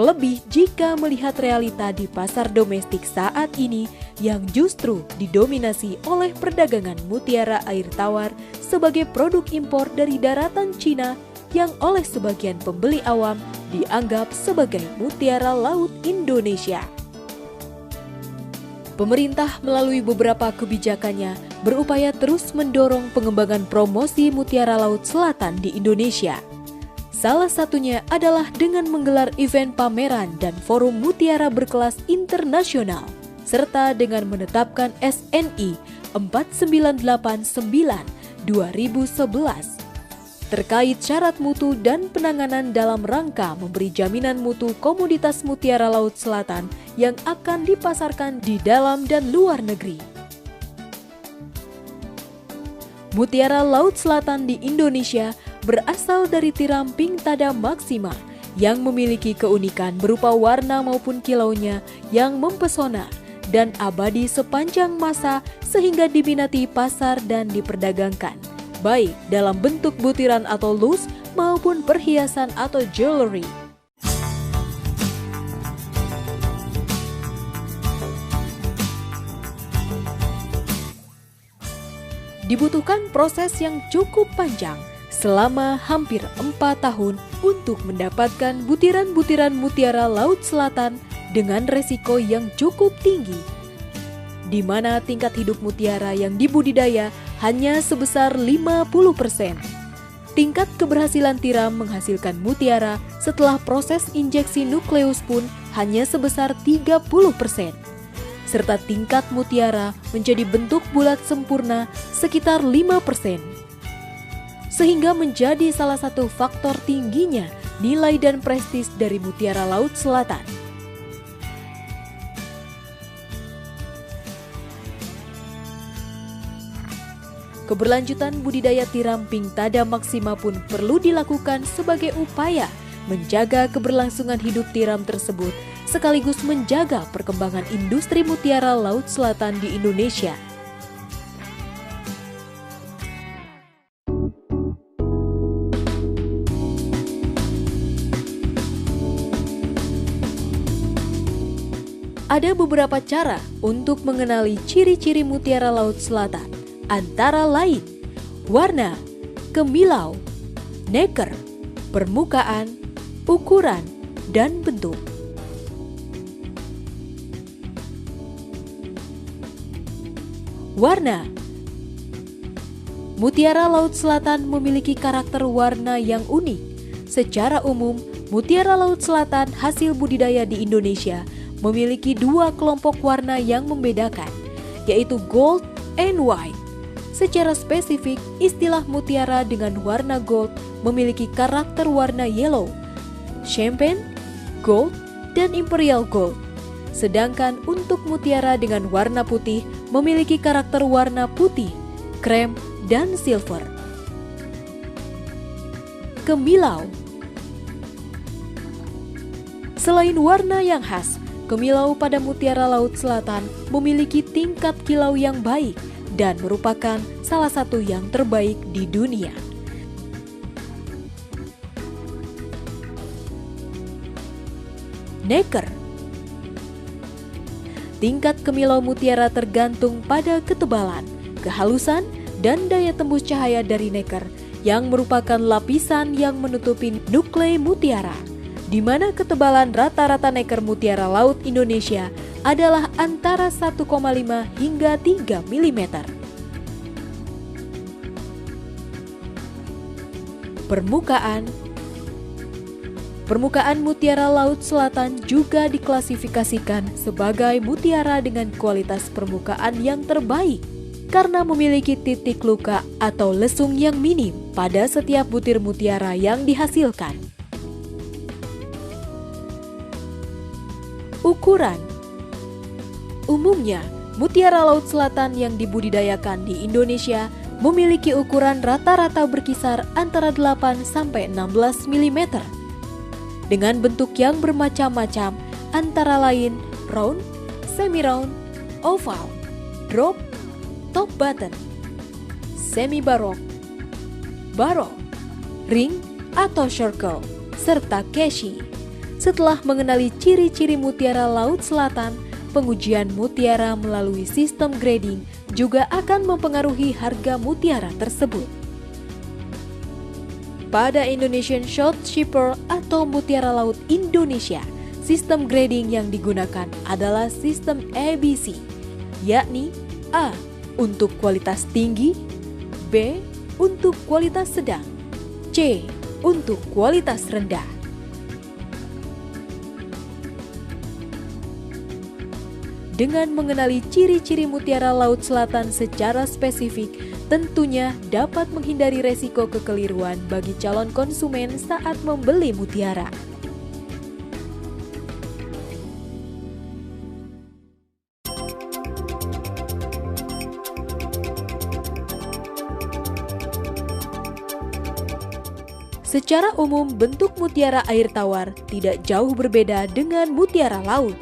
Terlebih jika melihat realita di pasar domestik saat ini yang justru didominasi oleh perdagangan mutiara air tawar sebagai produk impor dari daratan Cina yang oleh sebagian pembeli awam dianggap sebagai mutiara laut Indonesia. Pemerintah melalui beberapa kebijakannya berupaya terus mendorong pengembangan promosi mutiara laut selatan di Indonesia. Salah satunya adalah dengan menggelar event pameran dan forum mutiara berkelas internasional, serta dengan menetapkan SNI 4989/2011 terkait syarat mutu dan penanganan dalam rangka memberi jaminan mutu komoditas mutiara laut selatan yang akan dipasarkan di dalam dan luar negeri. Mutiara laut selatan di Indonesia berasal dari tiram Pinktada Maxima yang memiliki keunikan berupa warna maupun kilaunya yang mempesona dan abadi sepanjang masa sehingga diminati pasar dan diperdagangkan, baik dalam bentuk butiran atau loose maupun perhiasan atau jewelry. Dibutuhkan proses yang cukup panjang selama hampir 4 tahun untuk mendapatkan butiran-butiran mutiara laut selatan dengan resiko yang cukup tinggi, di mana tingkat hidup mutiara yang dibudidaya hanya sebesar 50%. Tingkat keberhasilan tiram menghasilkan mutiara setelah proses injeksi nukleus pun hanya sebesar 30%. Serta tingkat mutiara menjadi bentuk bulat sempurna sekitar 5%. Sehingga menjadi salah satu faktor tingginya nilai dan prestis dari mutiara laut selatan. Keberlanjutan budidaya tiram Pinktada Maxima pun perlu dilakukan sebagai upaya menjaga keberlangsungan hidup tiram tersebut, sekaligus menjaga perkembangan industri mutiara laut selatan di Indonesia. Ada beberapa cara untuk mengenali ciri-ciri mutiara laut selatan, antara lain warna, kemilau, neker, permukaan, ukuran, dan bentuk. Warna. Mutiara laut selatan memiliki karakter warna yang unik. Secara umum, mutiara laut selatan hasil budidaya di Indonesia memiliki 2 kelompok warna yang membedakan, yaitu gold and white. Secara spesifik, istilah mutiara dengan warna gold memiliki karakter warna yellow, champagne, gold, dan imperial gold. Sedangkan untuk mutiara dengan warna putih memiliki karakter warna putih, krem, dan silver. Kemilau. Selain warna yang khas, kemilau pada mutiara laut selatan memiliki tingkat kilau yang baik dan merupakan salah satu yang terbaik di dunia. Neker. Tingkat kemilau mutiara tergantung pada ketebalan, kehalusan, dan daya tembus cahaya dari neker yang merupakan lapisan yang menutupi nuklei mutiara, di mana ketebalan rata-rata neker mutiara laut Indonesia adalah antara 1,5 hingga 3 mm. Permukaan. Permukaan mutiara laut selatan juga diklasifikasikan sebagai mutiara dengan kualitas permukaan yang terbaik karena memiliki titik luka atau lesung yang minim pada setiap butir mutiara yang dihasilkan. Ukuran. Umumnya, mutiara laut selatan yang dibudidayakan di Indonesia memiliki ukuran rata-rata berkisar antara 8 sampai 16 mm. Dengan bentuk yang bermacam-macam, antara lain round, semi-round, oval, drop, top button, semi-barok, barok, ring atau circle, serta keshi. Setelah mengenali ciri-ciri mutiara Laut Selatan, pengujian mutiara melalui sistem grading juga akan mempengaruhi harga mutiara tersebut. Pada Indonesian Short Shipper atau Mutiara Laut Indonesia, sistem grading yang digunakan adalah sistem ABC, yakni A untuk kualitas tinggi, B untuk kualitas sedang, C untuk kualitas rendah. Dengan mengenali ciri-ciri mutiara Laut Selatan secara spesifik, tentunya dapat menghindari resiko kekeliruan bagi calon konsumen saat membeli mutiara. Secara umum, bentuk mutiara air tawar tidak jauh berbeda dengan mutiara laut.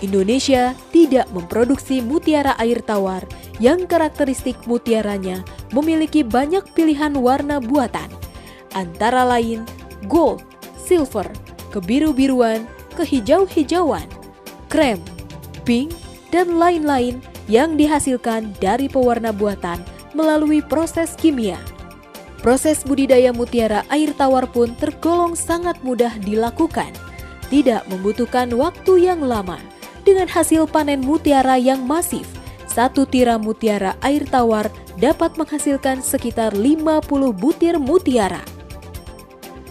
Indonesia tidak memproduksi mutiara air tawar yang karakteristik mutiaranya memiliki banyak pilihan warna buatan, antara lain gold, silver, kebiru-biruan, kehijau-hijauan, krem, pink, dan lain-lain yang dihasilkan dari pewarna buatan melalui proses kimia. Proses budidaya mutiara air tawar pun tergolong sangat mudah dilakukan, tidak membutuhkan waktu yang lama. Dengan hasil panen mutiara yang masif, satu tiram mutiara air tawar dapat menghasilkan sekitar 50 butir mutiara.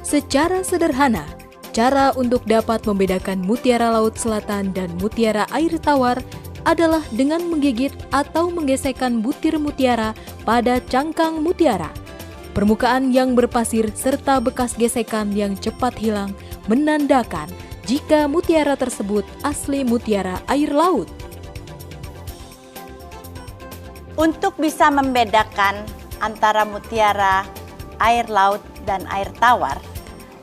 Secara sederhana, cara untuk dapat membedakan mutiara Laut Selatan dan mutiara air tawar adalah dengan menggigit atau menggesekkan butir mutiara pada cangkang mutiara. Permukaan yang berpasir serta bekas gesekan yang cepat hilang menandakan jika mutiara tersebut asli mutiara air laut. Untuk bisa membedakan antara mutiara air laut dan air tawar,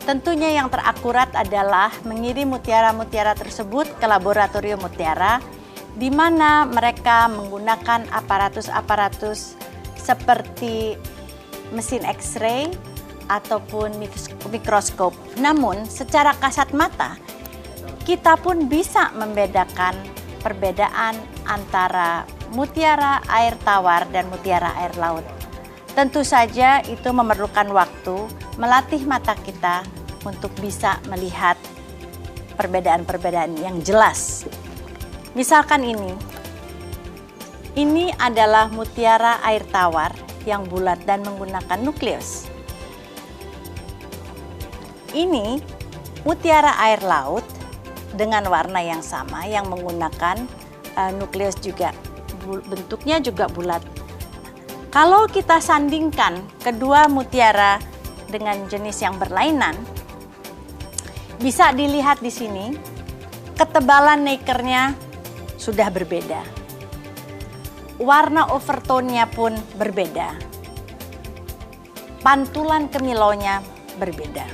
tentunya yang terakurat adalah mengirim mutiara-mutiara tersebut ke laboratorium mutiara, di mana mereka menggunakan aparatus-aparatus seperti mesin X-ray ataupun mikroskop. Namun, secara kasat mata, kita pun bisa membedakan perbedaan antara mutiara air tawar dan mutiara air laut. Tentu saja itu memerlukan waktu, melatih mata kita untuk bisa melihat perbedaan-perbedaan yang jelas. Misalkan ini adalah mutiara air tawar yang bulat dan menggunakan nukleus. Ini mutiara air laut dengan warna yang sama yang menggunakan nukleus juga, bentuknya juga bulat. Kalau kita sandingkan kedua mutiara dengan jenis yang berlainan, bisa dilihat di sini ketebalan nekernya sudah berbeda. Warna overtone-nya pun berbeda. Pantulan kemilaunya berbeda.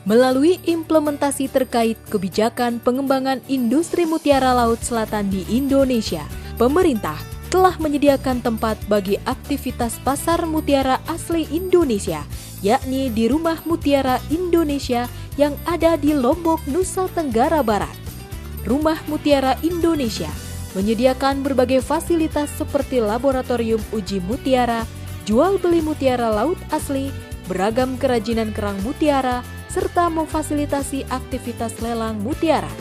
Melalui implementasi terkait kebijakan pengembangan industri mutiara Laut Selatan di Indonesia, pemerintah telah menyediakan tempat bagi aktivitas pasar mutiara asli Indonesia, yakni di Rumah Mutiara Indonesia yang ada di Lombok, Nusa Tenggara Barat. Rumah Mutiara Indonesia menyediakan berbagai fasilitas seperti laboratorium uji mutiara, jual beli mutiara laut asli, beragam kerajinan kerang mutiara, serta memfasilitasi aktivitas lelang mutiara.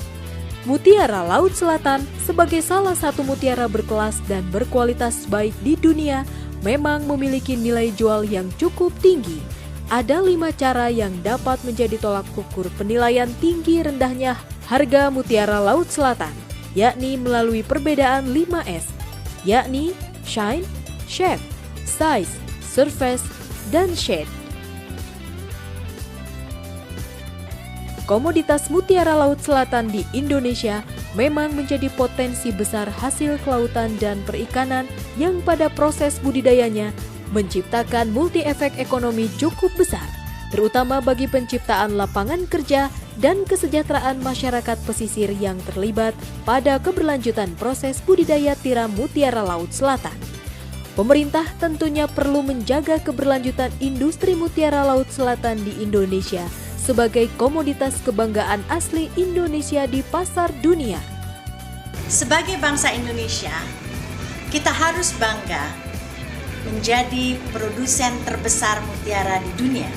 Mutiara Laut Selatan sebagai salah satu mutiara berkelas dan berkualitas baik di dunia memang memiliki nilai jual yang cukup tinggi. Ada 5 cara yang dapat menjadi tolak ukur penilaian tinggi rendahnya harga mutiara Laut Selatan, yakni melalui perbedaan 5S, yakni shine, shape, size, surface, dan shade. Komoditas mutiara Laut Selatan di Indonesia memang menjadi potensi besar hasil kelautan dan perikanan yang pada proses budidayanya menciptakan multi-efek ekonomi cukup besar, terutama bagi penciptaan lapangan kerja dan kesejahteraan masyarakat pesisir yang terlibat pada keberlanjutan proses budidaya tiram mutiara Laut Selatan. Pemerintah tentunya perlu menjaga keberlanjutan industri mutiara Laut Selatan di Indonesia sebagai komoditas kebanggaan asli Indonesia di pasar dunia. Sebagai bangsa Indonesia, kita harus bangga menjadi produsen terbesar mutiara di dunia.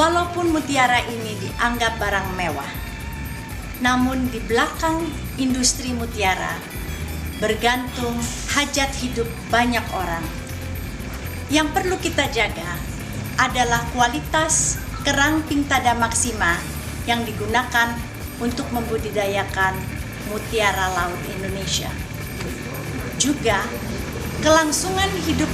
Walaupun mutiara ini dianggap barang mewah, namun di belakang industri mutiara bergantung hajat hidup banyak orang. Yang perlu kita jaga adalah kualitas kerang pintada maksima yang digunakan untuk membudidayakan mutiara laut Indonesia. Juga kelangsungan hidup